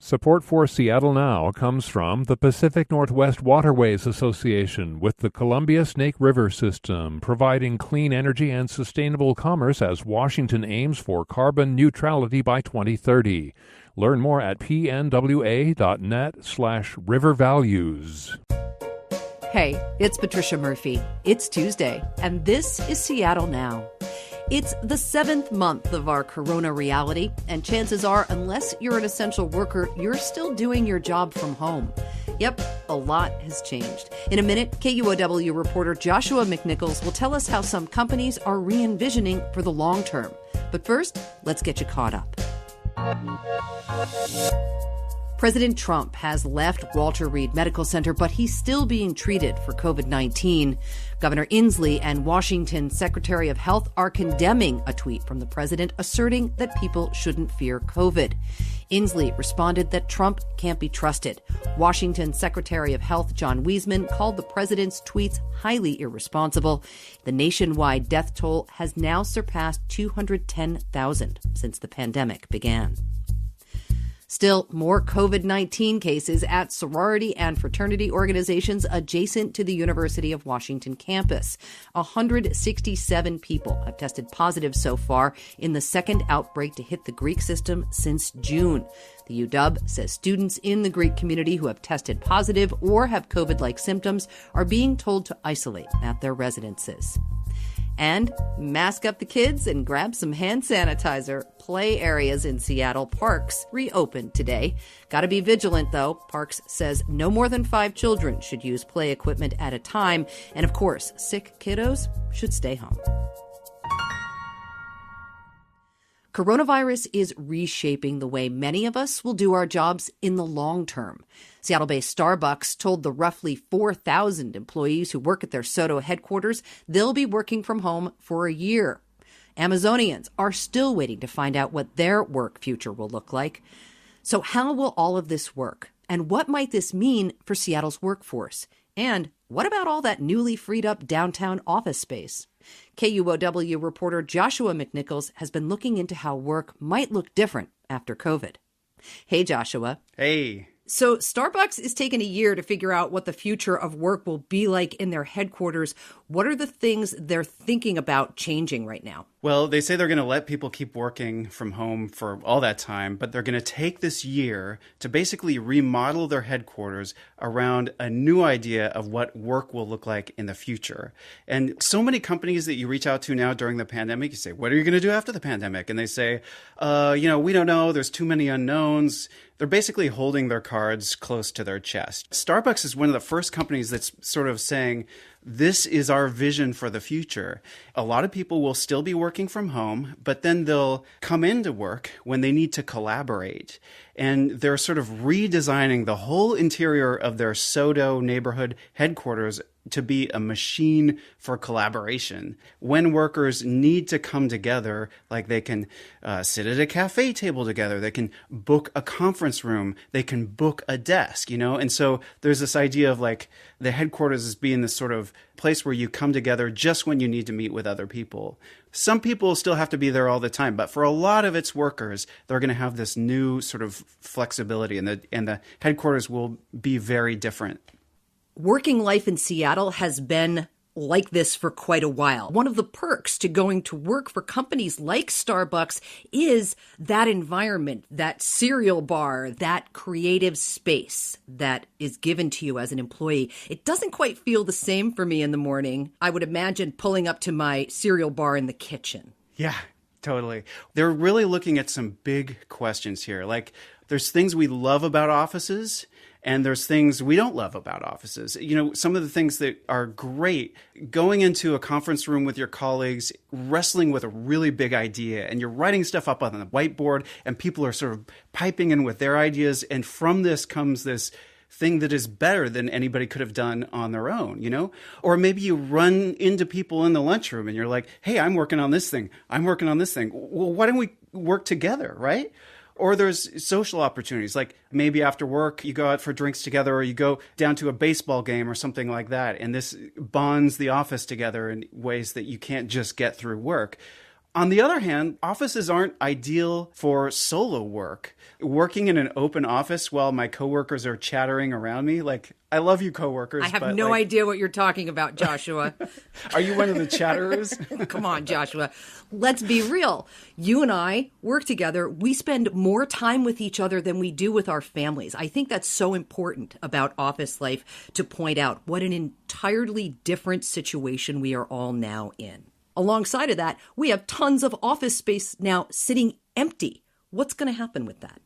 Support for Seattle Now comes from the Pacific Northwest Waterways Association with the Columbia Snake River System, providing clean energy and sustainable commerce as Washington aims for carbon neutrality by 2030. Learn more at pnwa.net/rivervalues. Hey, it's Patricia Murphy. It's Tuesday, and this is Seattle Now. It's the 7th month of our corona reality, and chances are, unless you're an essential worker, you're still doing your job from home. Yep, a lot has changed. In a minute, KUOW reporter Joshua McNichols will tell us how some companies are re-envisioning for the long term. But first, let's get you caught up. President Trump has left Walter Reed Medical Center, but he's still being treated for COVID-19. Governor Inslee and Washington Secretary of Health are condemning a tweet from the president asserting that people shouldn't fear COVID. Inslee responded that Trump can't be trusted. Washington Secretary of Health John Wiesman called the president's tweets highly irresponsible. The nationwide death toll has now surpassed 210,000 since the pandemic began. Still, more COVID-19 cases at sorority and fraternity organizations adjacent to the University of Washington campus. 167 people have tested positive so far in the second outbreak to hit the Greek system since June. The UW says students in the Greek community who have tested positive or have COVID-like symptoms are being told to isolate at their residences. And mask up the kids and grab some hand sanitizer. Play areas in Seattle parks reopened today. Got to be vigilant, though. Parks says no more than 5 children should use play equipment at a time. And of course, sick kiddos should stay home. Coronavirus is reshaping the way many of us will do our jobs in the long term. Seattle-based Starbucks told the roughly 4,000 employees who work at their SoDo headquarters they'll be working from home for a year. Amazonians are still waiting to find out what their work future will look like. So how will all of this work? And what might this mean for Seattle's workforce? And what about all that newly freed up downtown office space? KUOW reporter Joshua McNichols has been looking into how work might look different after COVID. Hey, Joshua. Hey. So Starbucks is taking a year to figure out what the future of work will be like in their headquarters. What are the things they're thinking about changing right now? Well, they say they're going to let people keep working from home for all that time, but they're going to take this year to basically remodel their headquarters around a new idea of what work will look like in the future. And so many companies that you reach out to now during the pandemic, you say, what are you going to do after the pandemic? And they say, we don't know. There's too many unknowns. They're basically holding their cards close to their chest. Starbucks is one of the first companies that's sort of saying, this is our vision for the future. A lot of people will still be working from home, but then they'll come into work when they need to collaborate. And they're sort of redesigning the whole interior of their SoDo neighborhood headquarters to be a machine for collaboration. When workers need to come together, like they can sit at a cafe table together, they can book a conference room, they can book a desk, And so there's this idea of like the headquarters as being this sort of place where you come together just when you need to meet with other people. Some people still have to be there all the time, but for a lot of its workers, they're going to have this new sort of flexibility, and the headquarters will be very different. Working life in Seattle has been like this for quite a while. One of the perks to going to work for companies like Starbucks is that environment, that cereal bar, that creative space that is given to you as an employee. It doesn't quite feel the same for me in the morning. I would imagine pulling up to my cereal bar in the kitchen. Yeah, totally. They're really looking at some big questions here. Like, there's things we love about offices, and there's things we don't love about offices. Some of the things that are great, going into a conference room with your colleagues, wrestling with a really big idea, and you're writing stuff up on the whiteboard, and people are sort of piping in with their ideas. And from this comes this thing that is better than anybody could have done on their own, Or maybe you run into people in the lunchroom and you're like, hey, I'm working on this thing. I'm working on this thing. Well, why don't we work together, right? Or there's social opportunities, like maybe after work you go out for drinks together, or you go down to a baseball game or something like that. And this bonds the office together in ways that you can't just get through work. On the other hand, offices aren't ideal for solo work. Working in an open office while my coworkers are chattering around me, like, I love you coworkers. I have no idea what you're talking about, Joshua. Are you one of the chatterers? Come on, Joshua. Let's be real. You and I work together. We spend more time with each other than we do with our families. I think that's so important about office life to point out what an entirely different situation we are all now in. Alongside of that, we have tons of office space now sitting empty. What's going to happen with that?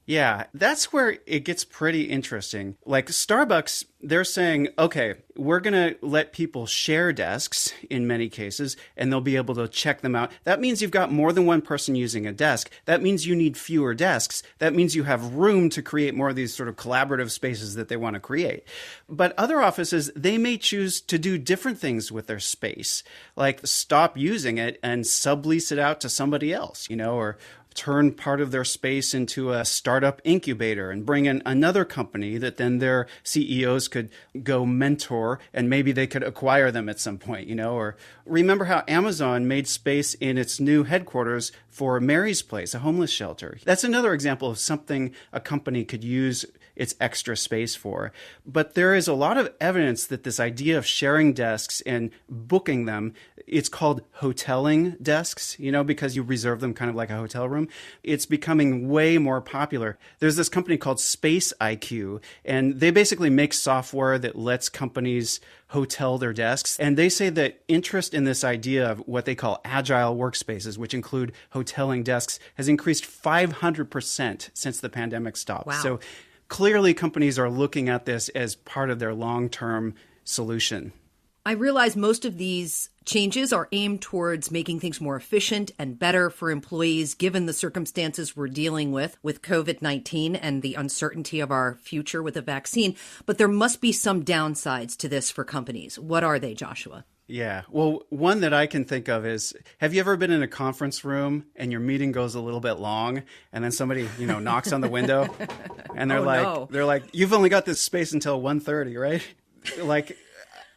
Yeah, that's where it gets pretty interesting. Like Starbucks, they're saying, okay, we're going to let people share desks in many cases, and they'll be able to check them out. That means you've got more than one person using a desk. That means you need fewer desks. That means you have room to create more of these sort of collaborative spaces that they want to create. But other offices, they may choose to do different things with their space, like stop using it and sublease it out to somebody else, or turn part of their space into a startup incubator and bring in another company that then their CEOs could go mentor, and maybe they could acquire them at some point, or remember how Amazon made space in its new headquarters for Mary's Place, a homeless shelter. That's another example of something a company could use its extra space for. But there is a lot of evidence that this idea of sharing desks and booking them, it's called hoteling desks, because you reserve them kind of like a hotel room. It's becoming way more popular. There's this company called Space IQ, and they basically make software that lets companies hotel their desks. And they say that interest in this idea of what they call agile workspaces, which include hoteling desks, has increased 500% since the pandemic stopped. Wow. So clearly, companies are looking at this as part of their long-term solution. I realize most of these changes are aimed towards making things more efficient and better for employees, given the circumstances we're dealing with COVID-19 and the uncertainty of our future with a vaccine. But there must be some downsides to this for companies. What are they, Joshua? Yeah. Well, one that I can think of is, have you ever been in a conference room and your meeting goes a little bit long and then somebody, knocks on the window and they're like, you've only got this space until 1:30, right? Like,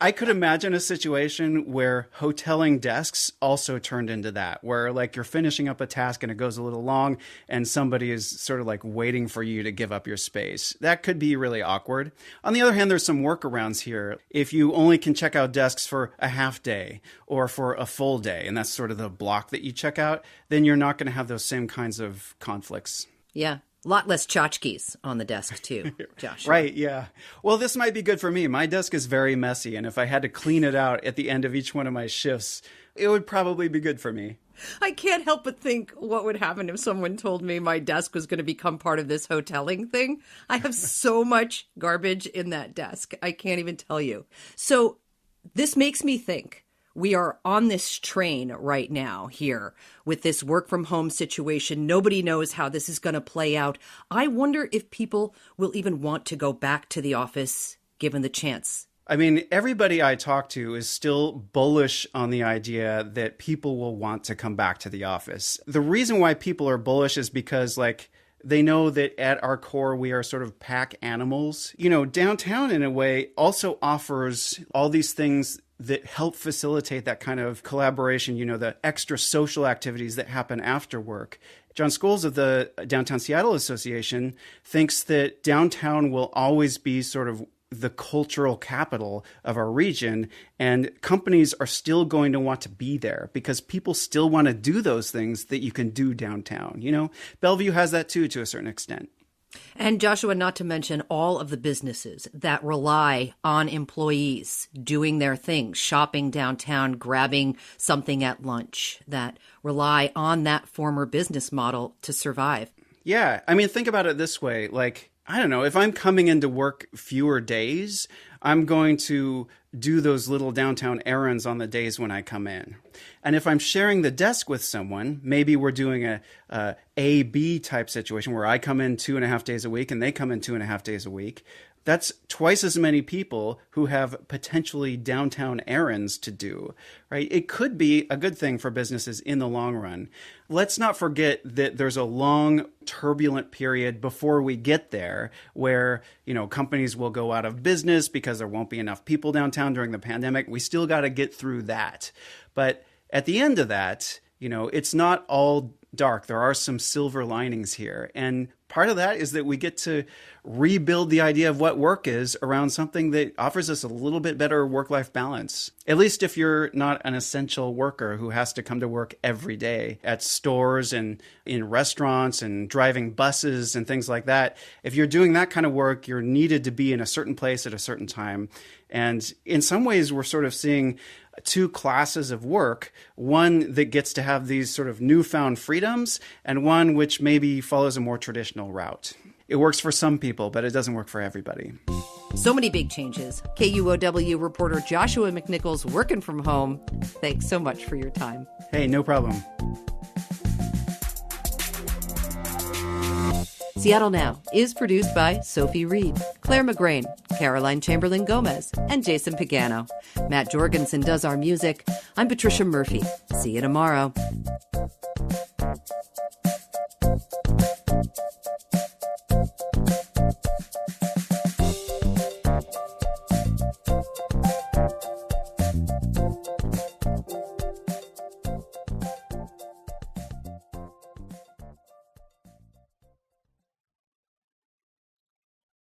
I could imagine a situation where hoteling desks also turned into that, where like you're finishing up a task and it goes a little long and somebody is sort of like waiting for you to give up your space. That could be really awkward. On the other hand, there's some workarounds here. If you only can check out desks for a half day or for a full day, and that's sort of the block that you check out, then you're not going to have those same kinds of conflicts. Yeah. A lot less tchotchkes on the desk, too, Joshua. Right, yeah. Well, this might be good for me. My desk is very messy, and if I had to clean it out at the end of each one of my shifts, it would probably be good for me. I can't help but think what would happen if someone told me my desk was going to become part of this hoteling thing. I have so much garbage in that desk. I can't even tell you. So this makes me think. We are on this train right now here with this work from home situation. Nobody knows how this is going to play out. I wonder if people will even want to go back to the office given the chance. I mean, everybody I talk to is still bullish on the idea that people will want to come back to the office. The reason why people are bullish is because, they know that at our core, we are sort of pack animals. Downtown, in a way, also offers all these things that help facilitate that kind of collaboration, the extra social activities that happen after work. John Scholes of the Downtown Seattle Association thinks that downtown will always be sort of the cultural capital of our region, and companies are still going to want to be there because people still want to do those things that you can do downtown. Bellevue has that too, to a certain extent. And Joshua, not to mention all of the businesses that rely on employees doing their things, shopping downtown, grabbing something at lunch, that rely on that former business model to survive. Yeah. I mean, think about it this way. I don't know, if I'm coming into work fewer days, I'm going to do those little downtown errands on the days when I come in. And if I'm sharing the desk with someone, maybe we're doing a A-B type situation where I come in 2.5 days a week and they come in 2.5 days a week. That's twice as many people who have potentially downtown errands to do, right? It could be a good thing for businesses in the long run. Let's not forget that there's a long, turbulent period before we get there where, companies will go out of business because there won't be enough people downtown during the pandemic. We still got to get through that. But at the end of that, It's not all dark. There are some silver linings here. And part of that is that we get to rebuild the idea of what work is around something that offers us a little bit better work-life balance. At least if you're not an essential worker who has to come to work every day at stores and in restaurants and driving buses and things like that. If you're doing that kind of work, you're needed to be in a certain place at a certain time. And in some ways, we're sort of seeing two classes of work, one that gets to have these sort of newfound freedoms and one which maybe follows a more traditional route. It works for some people, but it doesn't work for everybody. So many big changes. KUOW reporter Joshua McNichols working from home. Thanks so much for your time. Hey, no problem. Seattle Now is produced by Sophie Reed, Clare McGrane, Caroline Chamberlain Gomez, and Jason Pagano. Matt Jorgensen does our music. I'm Patricia Murphy. See you tomorrow.